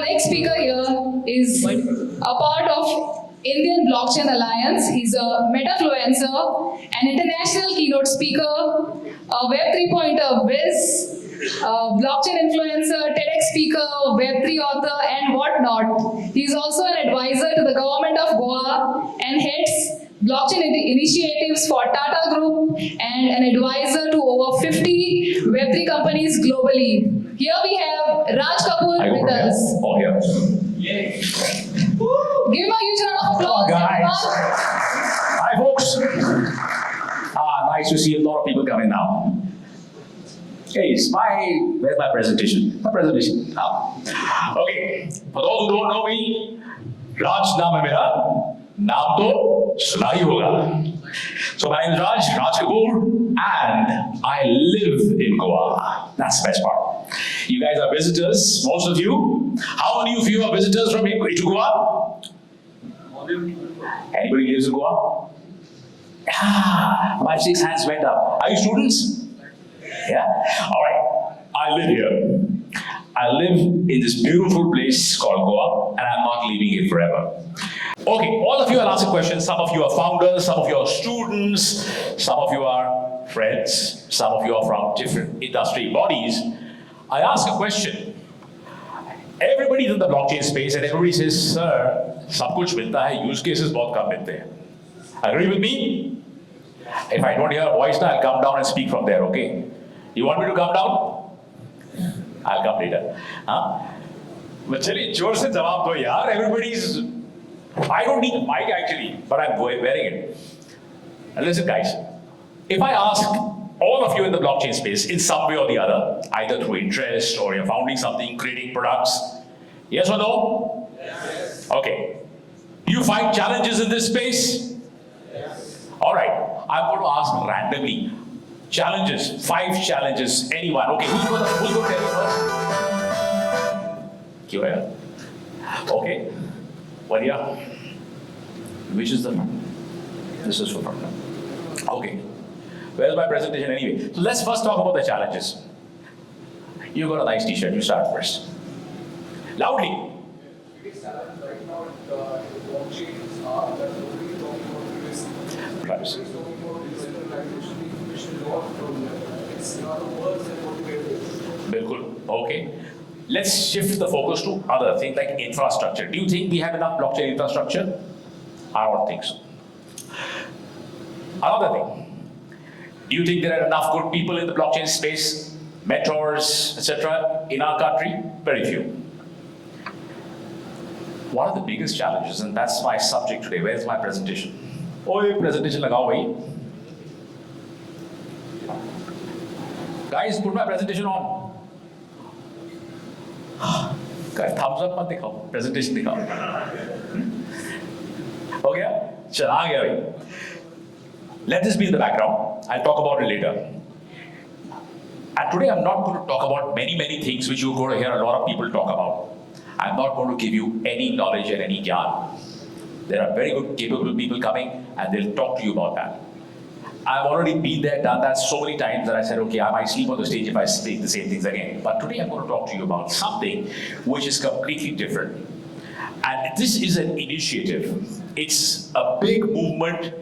next speaker here is a part of Indian Blockchain Alliance. He's a metafluencer, an international keynote speaker, a Web3 whiz, blockchain influencer, TEDx speaker, Web3 author, and whatnot. He's also an advisor to the government of Goa and heads blockchain initiatives for Tata Group and an advisor to over 50 Web3 companies globally. Here we have Raj Kapoor with us. Oh, here. Yay. Give him a huge round of applause, guys. everyone. Hi, folks. Nice to see a lot of people coming now. Hey, where's my presentation? My presentation. Okay, for those who don't know me, Raj naam hai mera. Naam to suna hi hoga. So my name is Raj Kapoor, and I live in Goa. That's the best part. You guys are visitors, most of you. How many of you are visitors from to Goa? Anybody lives in Goa? Ah, 5-6 hands went up. Are you students? Yeah? Alright. I live here. I live in this beautiful place called Goa, and I'm not leaving it forever. Okay, all of you are asking questions. Some of you are founders, some of you are students, some of you are friends, some of you are from different industry bodies. I ask a question. Everybody's in the blockchain space and everybody says, sir, सब कुछ मिलता है, use cases बहुत कम मिलते हैं. Agree with me? If I don't hear a voice now, I'll come down and speak from there, okay? You want me to come down? I'll come later. Huh? But चलिए जोर से जवाब दो यार. Everybody's. I don't need a mic actually, but I'm wearing it. And listen, guys. If I ask all of you in the blockchain space in some way or the other, either through interest or you're founding something, creating products, yes or no? Yes. Okay. Do you find challenges in this space? Yes. All right. I'm going to ask randomly. Challenges. 5 challenges. Anyone? Okay. Who's going to tell you first? Okay. Varia. Which is the front? This is for front. Okay. Where's my presentation anyway? So let's first talk about the challenges. You got a nice t-shirt. You start first. Loudly. Biggest challenge right now blockchains are that nobody is talking about privacy. Privacy. Nobody is talking about decentralization. The information is not from it's not the words and what we get. Bilkul. Okay. Let's shift the focus to other things like infrastructure. Do you think we have enough blockchain infrastructure? I don't think so. Another thing. Do you think there are enough good people in the blockchain space, mentors, etc. in our country? Very few. One of the biggest challenges, and that's my subject today. Where's my presentation? Oh, ye presentation lagao bhai. Guys, put my presentation on. Guys, thumbs up mat dikhao. Presentation dikhao. Ho gaya? Chal, aa gaya bhai. Let this be in the background. I'll talk about it later. And today I'm not going to talk about many things which you're going to hear a lot of people talk about. I'm not going to give you any knowledge and any gyan. There are very good, capable people coming and they'll talk to you about that. I've already been there, done that so many times that I said, okay, I might sleep on the stage if I speak the same things again. But today I'm going to talk to you about something which is completely different. And this is an initiative. It's a big movement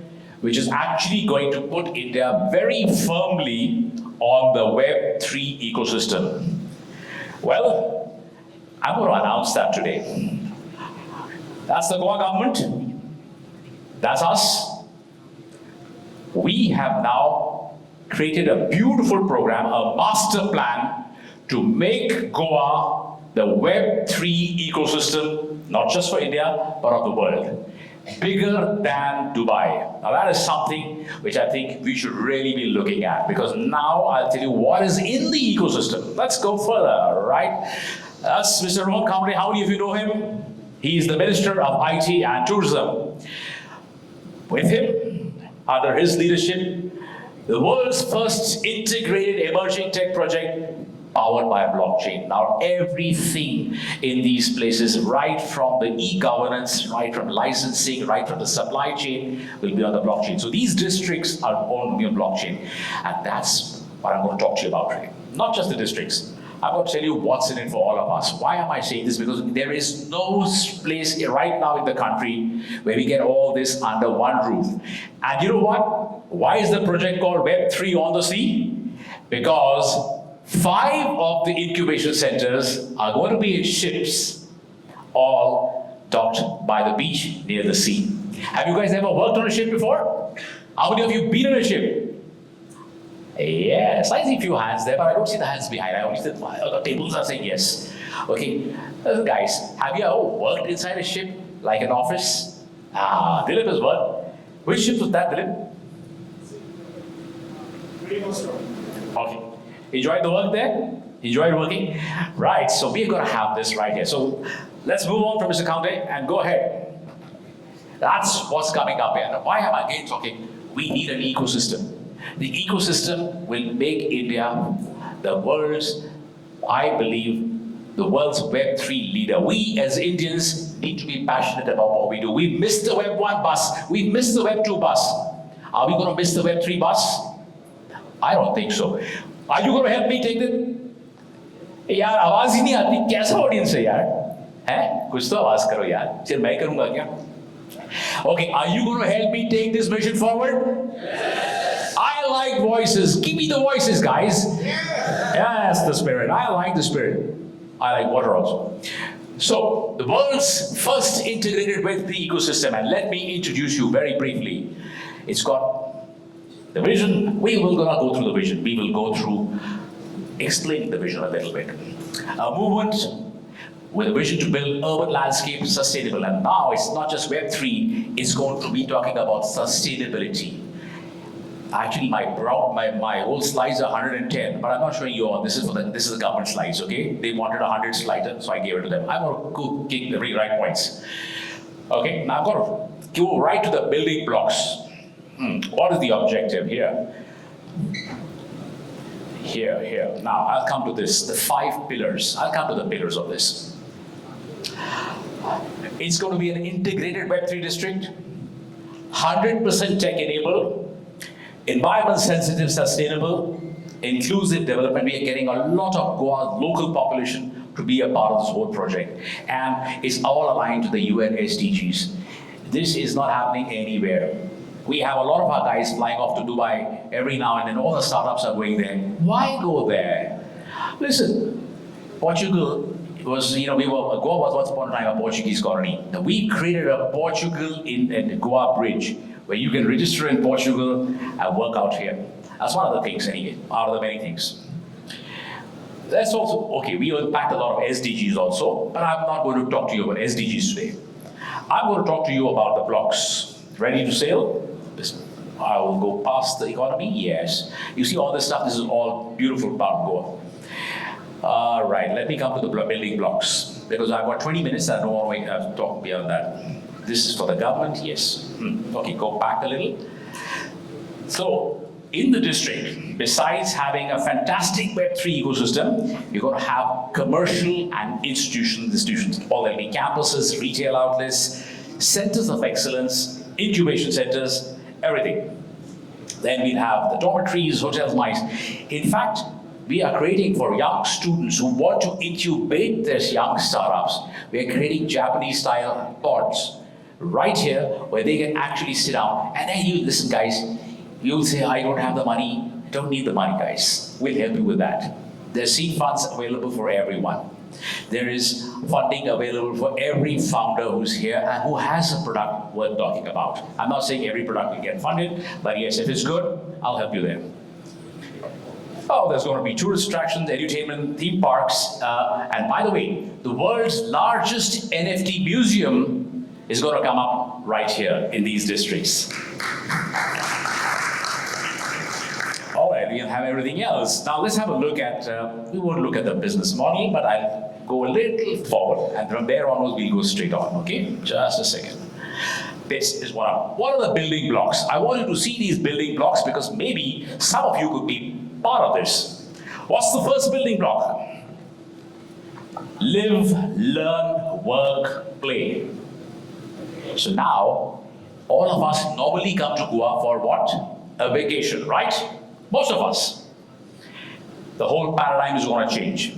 which is actually going to put India very firmly on the Web3 ecosystem. Well, I'm going to announce that today. That's the Goa government. That's us. We have now created a beautiful program, a master plan to make Goa the Web3 ecosystem, not just for India, but of the world. Bigger than Dubai. Now that is something which I think we should really be looking at, because now I'll tell you what is in the ecosystem. Let's go further, right? That's Mr. Rohan Kamble. How many of you know him? He's the Minister of IT and Tourism. With him, under his leadership, the world's first integrated emerging tech project powered by a blockchain. Now everything in these places, right from the e-governance, right from licensing, right from the supply chain, will be on the blockchain. So these districts are all on blockchain. And that's what I'm going to talk to you about today. Not just the districts. I'm going to tell you what's in it for all of us. Why am I saying this? Because there is no place right now in the country where we get all this under one roof. And you know what? Why is the project called Web3 on the Sea? Because 5 of the incubation centers are going to be in ships, all docked by the beach near the sea. Have you guys ever worked on a ship before? How many of you been on a ship? Yes, I see a few hands there, but I don't see the hands behind. I only see the tables are saying yes. Okay, guys, have you ever worked inside a ship, like an office? Dilip has worked. Which ship was that, Dilip? Okay. Enjoyed the work there? Enjoyed working? Right, so we're going to have this right here. So let's move on from Mr. Counte and go ahead. That's what's coming up here. Now, why am I again talking? We need an ecosystem. The ecosystem will make India the world's, I believe, the world's Web3 leader. We as Indians need to be passionate about what we do. We've missed the Web1 bus. We've missed the Web2 bus. Are we going to miss the Web3 bus? I don't think so. Are you going to help me take it? यार आवाज ही नहीं आती कैसा audience है यार हैं कुछ तो आवाज करो यार फिर मैं करूंगा क्या Okay, are you going to help me take this mission forward? Yes. I like voices. Give me the voices, guys. Yes. That's the spirit. I like the spirit. I like water also. So, the world's first integrated Web3 ecosystem, and let me introduce you very briefly. It's got the vision. We will not go through the vision. We will go through explaining the vision a little bit. A movement with a vision to build urban landscape sustainable. And now it's not just Web3, it's going to be talking about sustainability. Actually, my old slides are 110, but I'm not showing you all. This is the government slides, okay? They wanted 100 slides, so I gave it to them. I'm going to go kick the right points. Okay, now I'm going to go right to the building blocks. What is the objective here? Here. Now, I'll come to this, the 5 pillars. I'll come to the pillars of this. It's going to be an integrated Web3 district, 100% tech-enabled, environment-sensitive, sustainable, inclusive development. We are getting a lot of Goa's local population to be a part of this whole project. And it's all aligned to the UN SDGs. This is not happening anywhere. We have a lot of our guys flying off to Dubai every now and then. All the startups are going there. Why go there? Listen, Portugal was, Goa was once upon a time a Portuguese colony. Now, we created a Portugal in Goa Bridge, where you can register in Portugal and work out here. That's one of the things, anyway, out of the many things. That's also, okay, we unpacked a lot of SDGs also, but I'm not going to talk to you about SDGs today. I'm going to talk to you about the blocks. Ready to sail? I will go past the economy, yes. You see all this stuff, this is all beautiful part of Goa. All right, let me come to the building blocks, because I've got 20 minutes, I don't want to talk beyond that. This is for the government, yes. Okay, go back a little. So, in the district, besides having a fantastic Web3 ecosystem, you're going to have commercial and institutions. All there'll be campuses, retail outlets, centers of excellence, incubation centers, everything. Then we'll have the dormitories, hotels, mines. In fact, we are creating for young students who want to incubate their young startups. We are creating Japanese-style pods right here where they can actually sit down. And then you listen, guys. You'll say, I don't have the money. Don't need the money, guys. We'll help you with that. There's seed funds available for everyone. There is funding available for every founder who's here and who has a product worth talking about. I'm not saying every product will get funded, but yes, if it's good, I'll help you there. Oh, there's going to be tourist attractions, entertainment, theme parks, and by the way, the world's largest NFT museum is going to come up right here in these districts. All right, we'll have everything else. Now let's have a look at, we won't look at the business model, but I'll go a little forward, and from there onwards, we'll go straight on, okay? Just a second. This is what are the building blocks? I want you to see these building blocks because maybe some of you could be part of this. What's the first building block? Live, learn, work, play. So now, all of us normally come to Goa for what? A vacation, right? Most of us. The whole paradigm is going to change.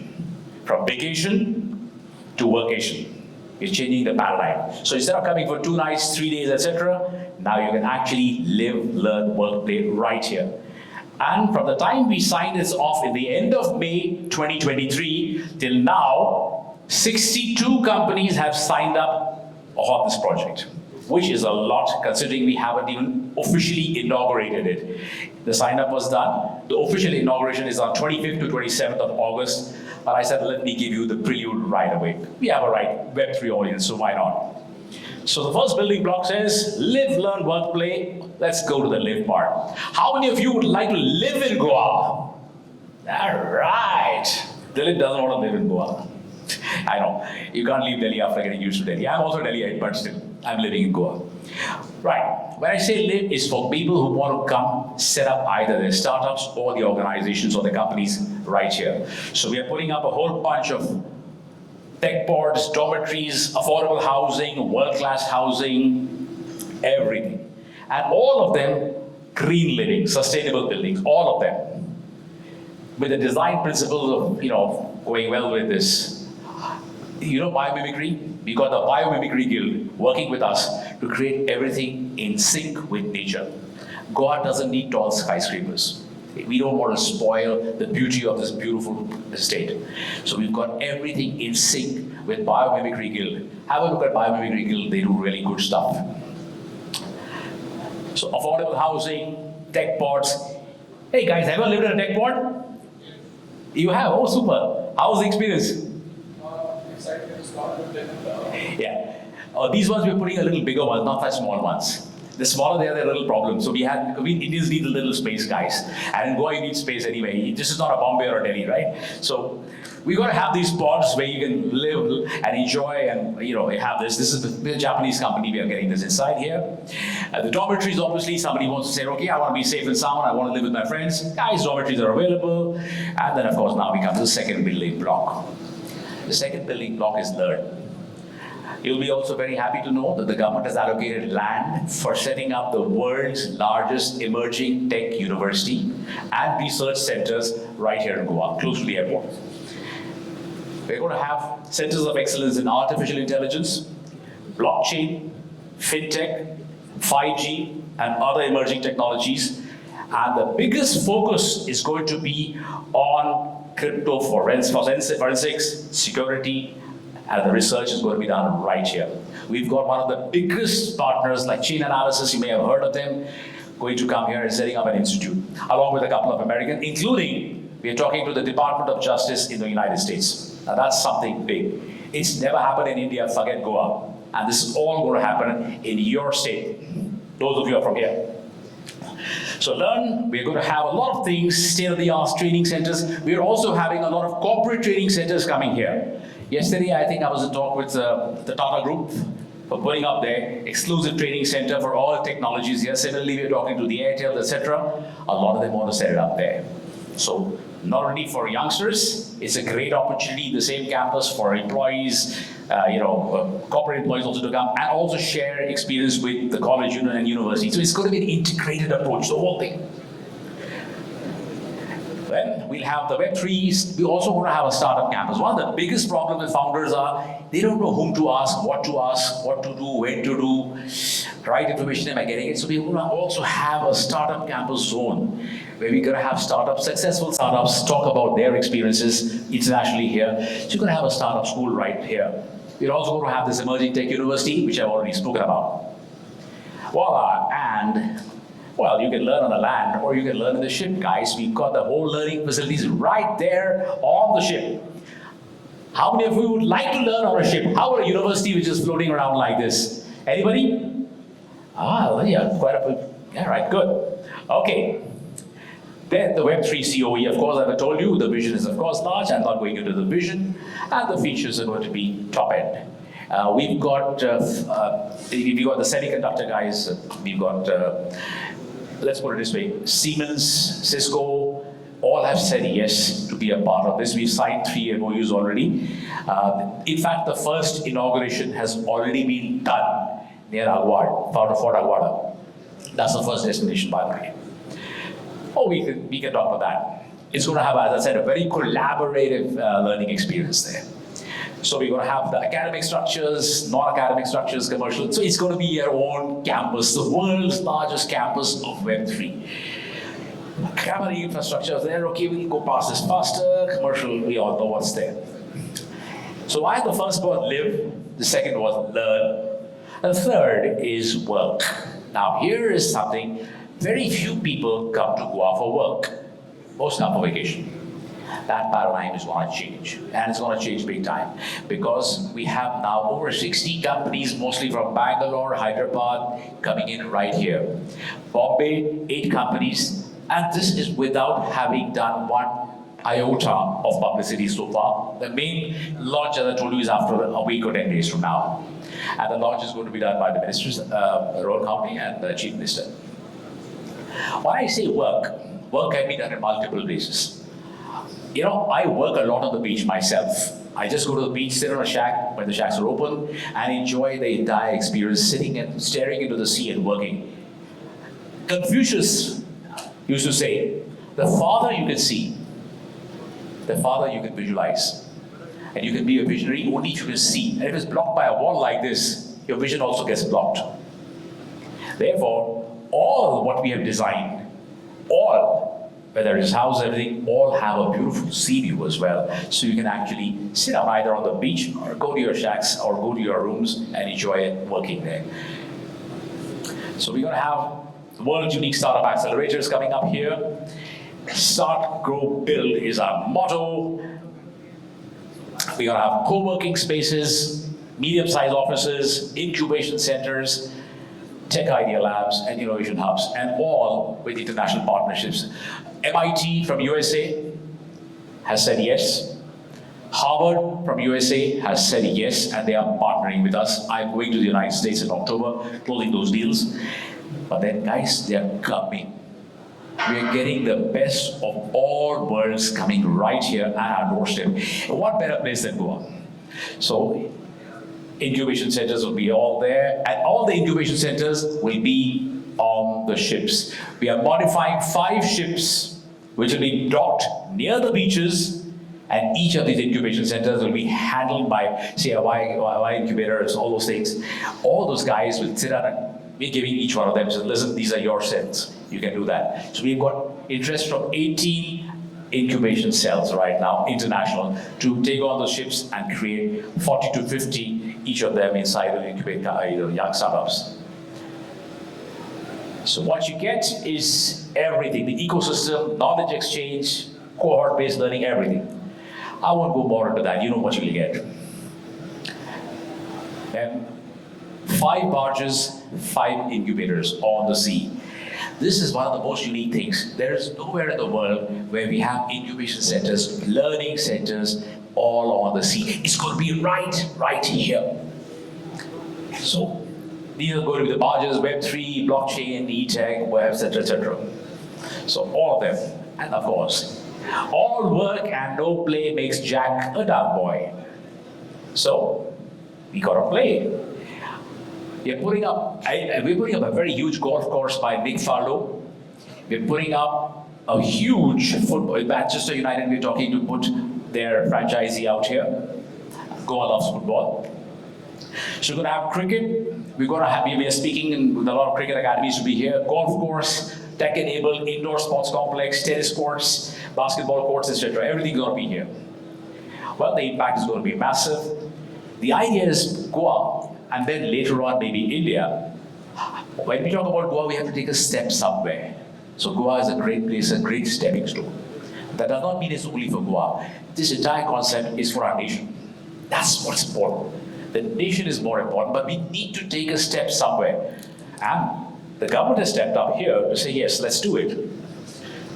From vacation to workation. We're changing the paradigm. So instead of coming for 2 nights, 3 days, etc., now you can actually live, learn, work, play right here. And from the time we signed this off in the end of May 2023 till now, 62 companies have signed up on this project, which is a lot considering we haven't even officially inaugurated it. The sign up was done. The official inauguration is on 25th to 27th of August. But I said, let me give you the prelude right away. We have a right Web3 audience, so why not? So the first building block says, live, learn, work, play. Let's go to the live part. How many of you would like to live in Goa? All right. Dilip doesn't want to live in Goa. I know, you can't leave Delhi after getting used to Delhi. I'm also Delhiite, but still, I'm living in Goa. Right, when I say live, it's for people who want to come set up either their startups or the organizations or the companies right here. So we are putting up a whole bunch of tech boards, dormitories, affordable housing, world-class housing, everything. And all of them, green living, sustainable buildings, all of them. With the design principles of, going well with this. Biomimicry? We got the Biomimicry Guild working with us to create everything in sync with nature. Goa doesn't need tall skyscrapers. We don't want to spoil the beauty of this beautiful estate. So we've got everything in sync with Biomimicry Guild. Have a look at Biomimicry Guild, they do really good stuff. So affordable housing, tech pods. Hey guys, ever lived in a tech pod? You have? Oh, super. How was the experience? Exciting, start with them. Yeah. These ones we're putting a little bigger ones, not such small ones. The smaller they are, they're a little problem. So Indians need a little space, guys. And in Goa, you need space anyway. This is not a Bombay or a Delhi, right? So we got to have these pods where you can live and enjoy and have this. This is the Japanese company. We are getting this inside here. The dormitories, obviously, somebody wants to say, okay, I want to be safe and sound. I want to live with my friends. Guys, dormitories are available. And then, of course, now we come to the second building block. The second building block is learn. You'll be also very happy to know that the government has allocated land for setting up the world's largest emerging tech university and research centers right here in Goa, close to the airport. We're going to have centers of excellence in artificial intelligence, blockchain, fintech, 5G, and other emerging technologies. And the biggest focus is going to be on crypto forensics, security, and the research is going to be done right here. We've got one of the biggest partners like Chain Analysis, you may have heard of them, going to come here and setting up an institute, along with a couple of Americans, including, we are talking to the Department of Justice in the United States. Now that's something big. It's never happened in India, forget Goa. And this is all going to happen in your state. Those of you are from here. So learn, we're going to have a lot of things, state-of-the-art training centers. We're also having a lot of corporate training centers coming here. Yesterday, I think I was in talk with the Tata Group for putting up their exclusive training center for all technologies here. Similarly, we're talking to the Airtel, etc. A lot of them want to set it up there. So not only for youngsters, it's a great opportunity in the same campus for employees, corporate employees also to come and also share experience with the college, union, and university. So it's going to be an integrated approach, the whole thing. Then we'll have the Web3s. We also want to have a startup campus. One of the biggest problems with founders are they don't know whom to ask, what to do, when to do, right information, am I getting it? So we want to also have a startup campus zone where we're going to have startups, successful startups, talk about their experiences internationally here. So you're going to have a startup school right here. We're also going to have this emerging tech university, which I've already spoken about. Voila, and well, you can learn on the land or you can learn in the ship, guys. We've got the whole learning facilities right there on the ship. How many of you would like to learn on a ship? How about a university which is floating around like this? Anybody? Yeah, quite a bit. Yeah, right, good. Okay. Then the Web3 COE, of course, I've told you, the vision is, of course, large. I'm not going into the vision. And the features are going to be top end. We've got the semiconductor guys. We've got, let's put it this way, Siemens, Cisco, all have said yes to be a part of this. We've signed 3 MOUs already. In fact, the first inauguration has already been done near Aguad, Fort Aguada. That's the first destination, by the way. Oh, we can talk about that. It's going to have, as I said, a very collaborative learning experience there. So we're going to have the academic structures, non-academic structures, commercial. So it's going to be your own campus, the world's largest campus of Web3. Academic infrastructure is there, okay, we can go past this faster. Commercial, we all know what's there. So why the first was live, the second was learn, and the third is work. Now here is something, very few people come to Goa for work. Most come for vacation. That paradigm is going to change, and it's going to change big time, because we have now over 60 companies, mostly from Bangalore, Hyderabad, coming in right here. Bombay, 8 companies, and this is without having done one iota of publicity so far. The main launch, as I told you, is after a week or 10 days from now. And the launch is going to be done by the ministers, road company and the chief minister. When I say work can be done in multiple places. You know, I work a lot on the beach myself. I just go to the beach, sit on a shack when the shacks are open, and enjoy the entire experience, sitting and staring into the sea and working. Confucius used to say, the farther you can see, the farther you can visualize. And you can be a visionary only if you can see. And if it's blocked by a wall like this, your vision also gets blocked. Therefore, all what we have designed, all, whether it's house, everything, all have a beautiful sea view as well. So you can actually sit down either on the beach or go to your shacks or go to your rooms and enjoy it working there. So we're going to have the World Unique Startup Accelerators coming up here. Start, grow, build is our motto. We're going to have co-working spaces, medium-sized offices, incubation centers, tech idea labs, and innovation hubs, and all with international partnerships. MIT from USA has said yes. Harvard from USA has said yes, and they are partnering with us. I'm going to the United States in October, closing those deals. But then, guys, they're coming. We're getting the best of all worlds coming right here at our doorstep. What better place than Goa? So, incubation centers will be all there, and all the incubation centers will be on the ships. We are modifying 5 ships, which will be docked near the beaches, and each of these incubation centers will be handled by, say, a Y incubators, all those things. All those guys will sit down and we're giving each one of them, so listen, these are your cells. You can do that. So we've got interest from 18 incubation cells right now, international, to take on those ships and create 40 to 50, each of them inside and incubate young startups. So what you get is everything, the ecosystem, knowledge exchange, cohort-based learning, everything. I won't go more into that, you know what you'll get. And 5 barges, 5 incubators on the sea. This is one of the most unique things. There is nowhere in the world where we have incubation centers, learning centers, all on the sea. It's going to be right here. So these are going to be the barges, Web3, blockchain, e-tech, web, etc., etc. So all of them, and of course, all work and no play makes Jack a dull boy. So we gotta play. We're putting up a very huge golf course by Nick Farlow. We're putting up a huge football. Manchester United, we're talking to put their franchisee out here. Goa loves football. So we're going to have cricket. We are speaking with a lot of cricket academies to be here. Golf course, tech-enabled indoor sports complex, tennis courts, basketball courts, etc. Everything's going to be here. Well, the impact is going to be massive. The idea is Goa, and then later on maybe India. When we talk about Goa, we have to take a step somewhere. So Goa is a great place, a great stepping stone. That does not mean it's only for Goa. This entire concept is for our nation. That's what's important. The nation is more important, but we need to take a step somewhere. And the government has stepped up here to say, yes, let's do it.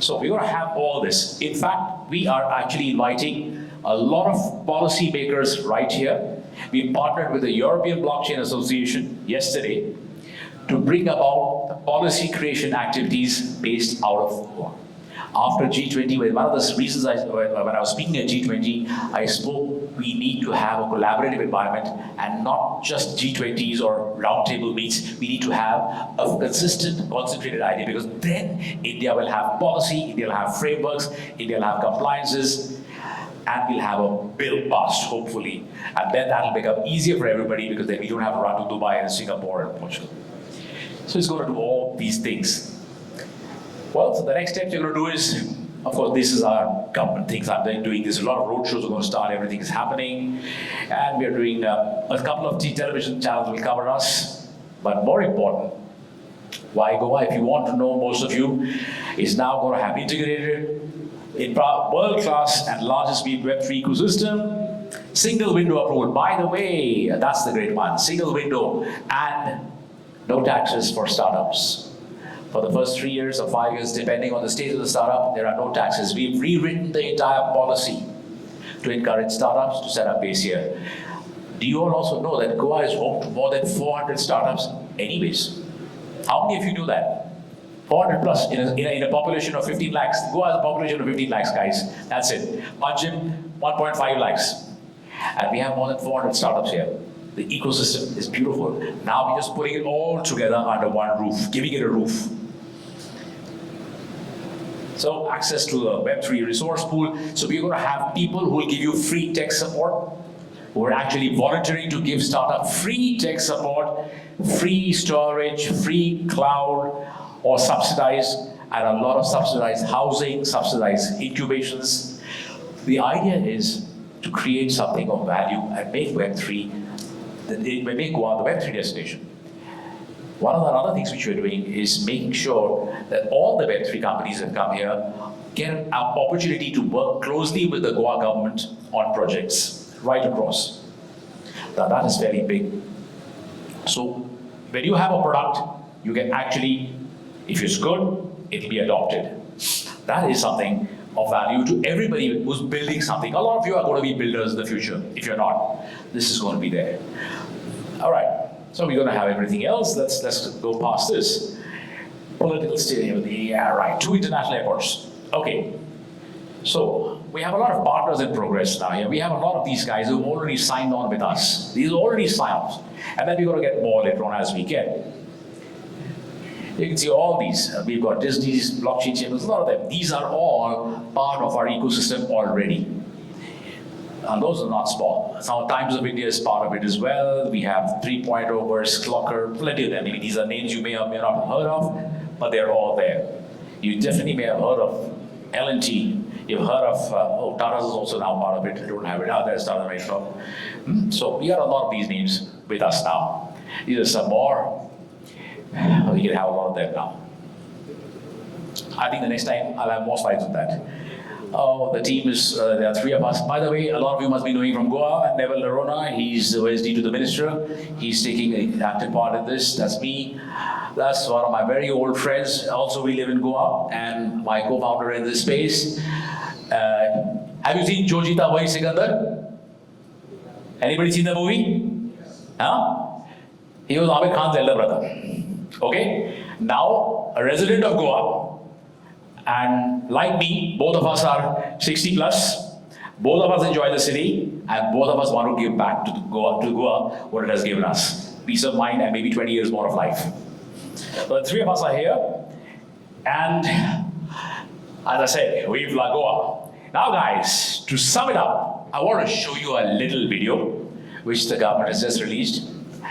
So we're going to have all this. In fact, we are actually inviting a lot of policy makers right here. We partnered with the European Blockchain Association yesterday to bring about the policy creation activities based out of Goa. After G20, one of the reasons when I was speaking at G20, I spoke we need to have a collaborative environment and not just G20s or roundtable meets. We need to have a consistent, concentrated idea, because then India will have policy, India will have frameworks, India will have compliances, and we'll have a bill passed, hopefully. And then that'll become easier for everybody, because then we don't have to run to Dubai and Singapore and Portugal. So it's going to do all these things. Well, so the next step you're going to do is, of course, this is our government things I'm doing. There's a lot of roadshows are going to start, everything is happening. And we're doing a couple of television channels will cover us. But more important, why Goa, if you want to know, most of you, is now going to have integrated in world-class and largest Web3 ecosystem, single window approval. By the way, that's the great one, single window, and no taxes for startups. For the first 3 years or 5 years, depending on the stage of the startup, there are no taxes. We've rewritten the entire policy to encourage startups to set up base here. Do you all also know that Goa is home to more than 400 startups anyways? How many of you knew that? 400 plus in a population of 15 lakhs. Goa has a population of 15 lakhs, guys. That's it. Panjim, 1.5 lakhs. And we have more than 400 startups here. The ecosystem is beautiful. Now we're just putting it all together under one roof, giving it a roof. So access to a Web3 resource pool. So we're going to have people who will give you free tech support, who are actually volunteering to give startup free tech support, free storage, free cloud, or subsidized, and a lot of subsidized housing, subsidized incubations. The idea is to create something of value and make Web3, make Goa the Web3 destination. One of the other things which we're doing is making sure that all the Web3 companies that come here get an opportunity to work closely with the Goa government on projects right across. Now that is very big. So when you have a product, you can actually, if it's good, it'll be adopted. That is something of value to everybody who's building something. A lot of you are going to be builders in the future. If you're not, this is going to be there. All right. So we're going to have everything else. Let's go past this. Political stadium. Yeah, right. 2 international airports. Okay. So we have a lot of partners in progress now here. We have a lot of these guys who've already signed on with us. These are already signed. And then we're going to get more later on as we get. You can see all these. We've got Disney's blockchain chambers, a lot of them. These are all part of our ecosystem already. And those are not small. Now, Times of India is part of it as well. We have 3.0 verse Clocker, plenty of them. I mean, these are names you may or may not have heard of, but they're all there. You definitely may have heard of L&T. You've heard of, Tata's is also now part of it. I don't have it out there, Tata right now. So we got a lot of these names with us now. These are some more. We can have a lot of them now. I think the next time I'll have more slides on that. Oh, the team is, there are 3 of us. By the way, a lot of you must be knowing from Goa, Neville Larona, he's the OSD to the Minister. He's taking an active part in this. That's me. That's one of my very old friends. Also, we live in Goa, and my co-founder in this space. Have you seen Jojita Vai Sikandar? Anybody seen the movie? Huh? He was Amir Khan's elder brother. Okay? Now, a resident of Goa, and like me, both of us are 60 plus. Both of us enjoy the city, and both of us want to give back to Goa what it has given us. Peace of mind and maybe 20 years more of life. So the 3 of us are here, and as I said, we've La Goa. Now guys, to sum it up, I want to show you a little video which the government has just released.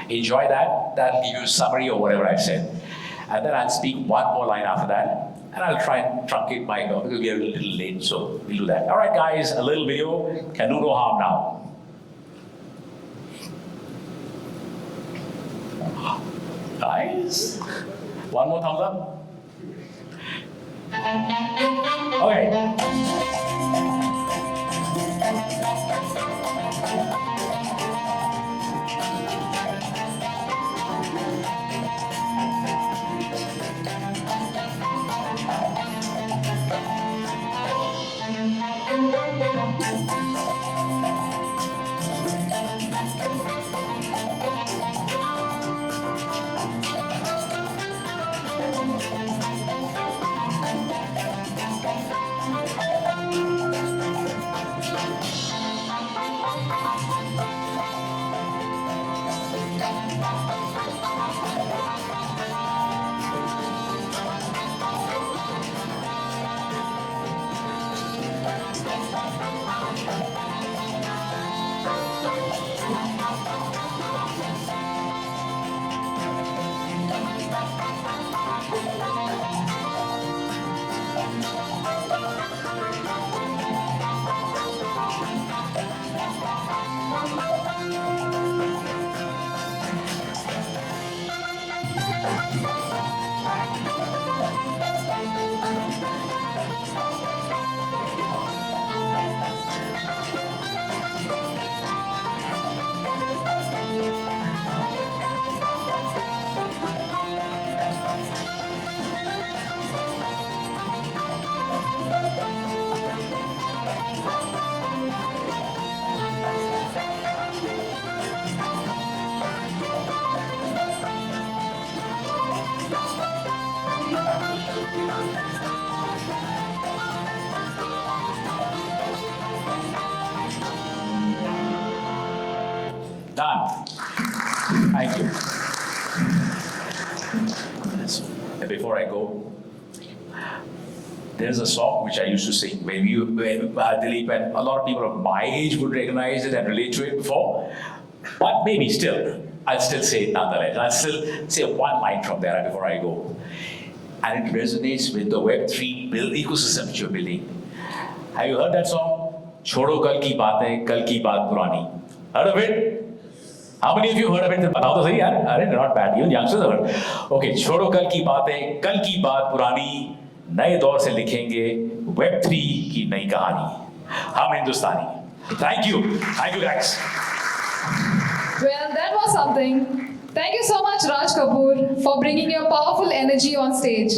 Enjoy that. That'll give you a summary of whatever I said. And then I'll speak one more line after that. And I'll try and truncate my go because we are a little late, so we'll do that. All right, guys, a little video can do no harm now. Guys, one more thumbs up. Okay. Thank you. So, before I go, there's a song which I used to sing when Dilip and a lot of people of my age would recognize it and relate to it before. But maybe still, I'll still say it nonetheless. I'll still say one line from there before I go. And it resonates with the Web3 build ecosystem which you're building. Have you heard that song? Chodo kal ki baat purani. Heard of it? How many of you heard of it? Batao to sahi yaar. Arey, not bad. Even youngsters have heard. Okay, छोड़ो कल की बात पुरानी, नए दौर से लिखेंगे Web3 की नई कहानी. हम हिंदुस्तानी. Thank you guys. Well, that was something. Thank you so much, Raj Kapoor, for bringing your powerful energy on stage.